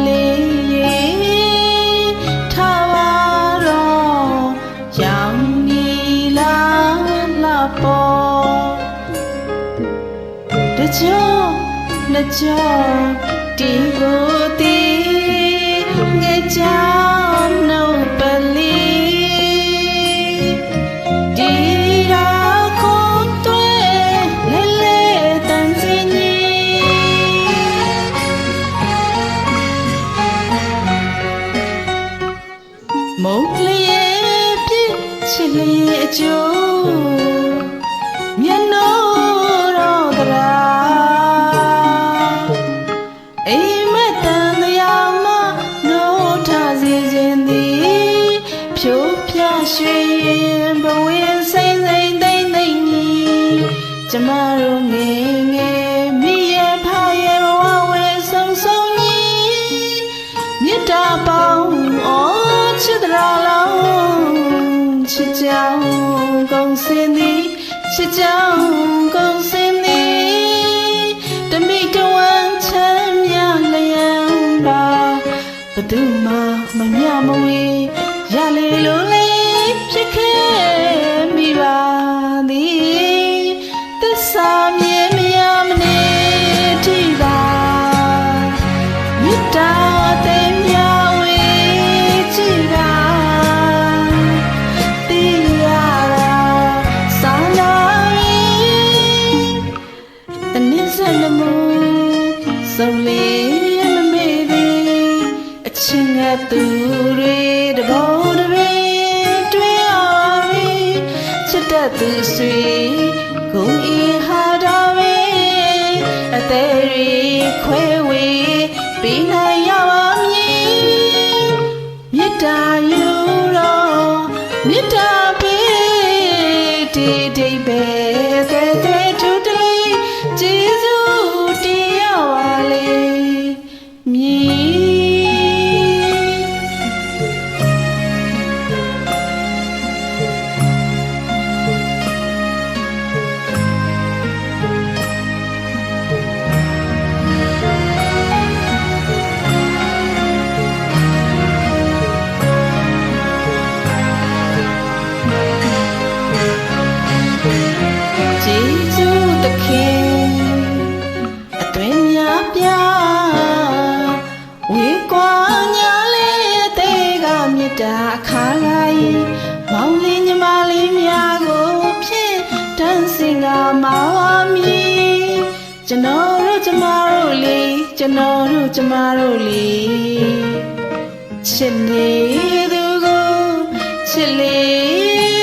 လေထားပါတော့ရောင်နီလာလာပေါ်တကြောနှစ်ကြောတီကိုတီငဲကြောင်နှုတ်ပလီဒီရာခွန်တွဲလဲလဲတန်စီနီမုံလျက်ပြစ်ချစ်လျက်အကျိုးမျက်နှာတော့တရာအိမ်မက်တန်တရားမနိုးထားစေခြင်းသည်ဖြိုးဖြားရွှေရင်ဘဝစိမ့်စိမ့်သိမ့်သိမ့်ကြီးကျမတို့ငယ်ငယ်မိရဲ့ဖရဲ့ဘဝဝဲဆုံးဆုံးကြီးမြတ်တာပေါင်းအော်ချစ်တော်လုံးချစ်ကြောင်ကုန်စင်သည်ချစ်ကြောင်ကုန်စင်သည်တမိတဝမ်းချမ်းမြလျံပါဘသူမှမမြမဝေရလေလိုလေဖြစ်ခဲ့မိပါသည်သစ္စာမြဲမရမနေထိပါမြတ်တာသိမြဝေကြည်တာသိရတာစာနာတနည်းစလမှုစုံလေးမမေ့သည်အချင်းငတ်သူတွေတဘောတပင်တွေ့ရပြီချစ်တတ်သူဆွေဂုံဤဟာတော်ပဲအသေးတွေခွဲဝေပြီးနိုင်ရပါမည်မေတ္တာယူတော်မေတ္တာပေးဒီဒီပဲတဲ့ထူးတလေးကျေးဇူးတရားပါလေမြည်တာခါလိုက်မောင်လေးညီမလေးများကိုဖြစ်တန်းစင်ကမောင်မီကျွန်တော်တို့ကျမတို့လေးကျွန်တော်တို့ကျမတို့လေးချစ်နေသူကိုချစ်လေ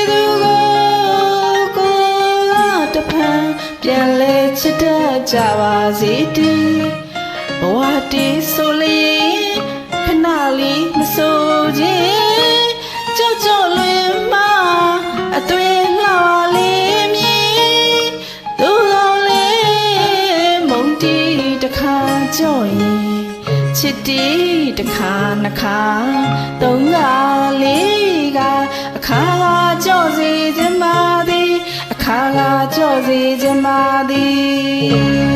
သူကိုတဖန်ပြန်လဲချစ်တတ်ကြပါစေတည်းဘဝတည်ဆိုလေခဏလေးမစိုးခြင်းကြောက်ကြောက်လွင်မှာအသွင်လှလေးမြည်သူတော်လေးမုန်တီတခါကြော့ရင်ချစ်တီတခါနှစ်ခါသုံးခါလေးကအခါကကြော့စေခြင်းပါသည်အခါကကြော့စေခြင်းပါသည်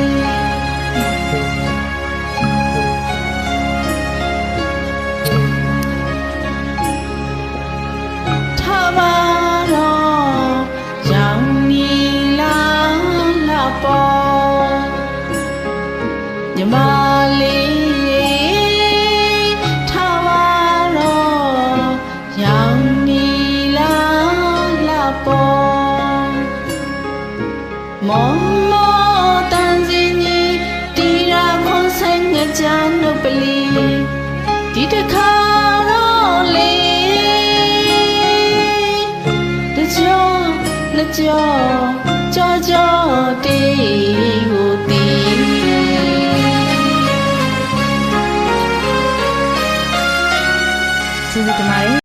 ညီမလေးထားပါတော့ရောင်နီလာလာပေါ်မောမောတန်စင်ကြီးတီရာခွန်ဆိုင်ငကြနှုတ်ပလီဒီတခါတော့လေတကြောနှစ်ကြောကြောတီကိုတီကျေးဇူးတင်ပါတယ်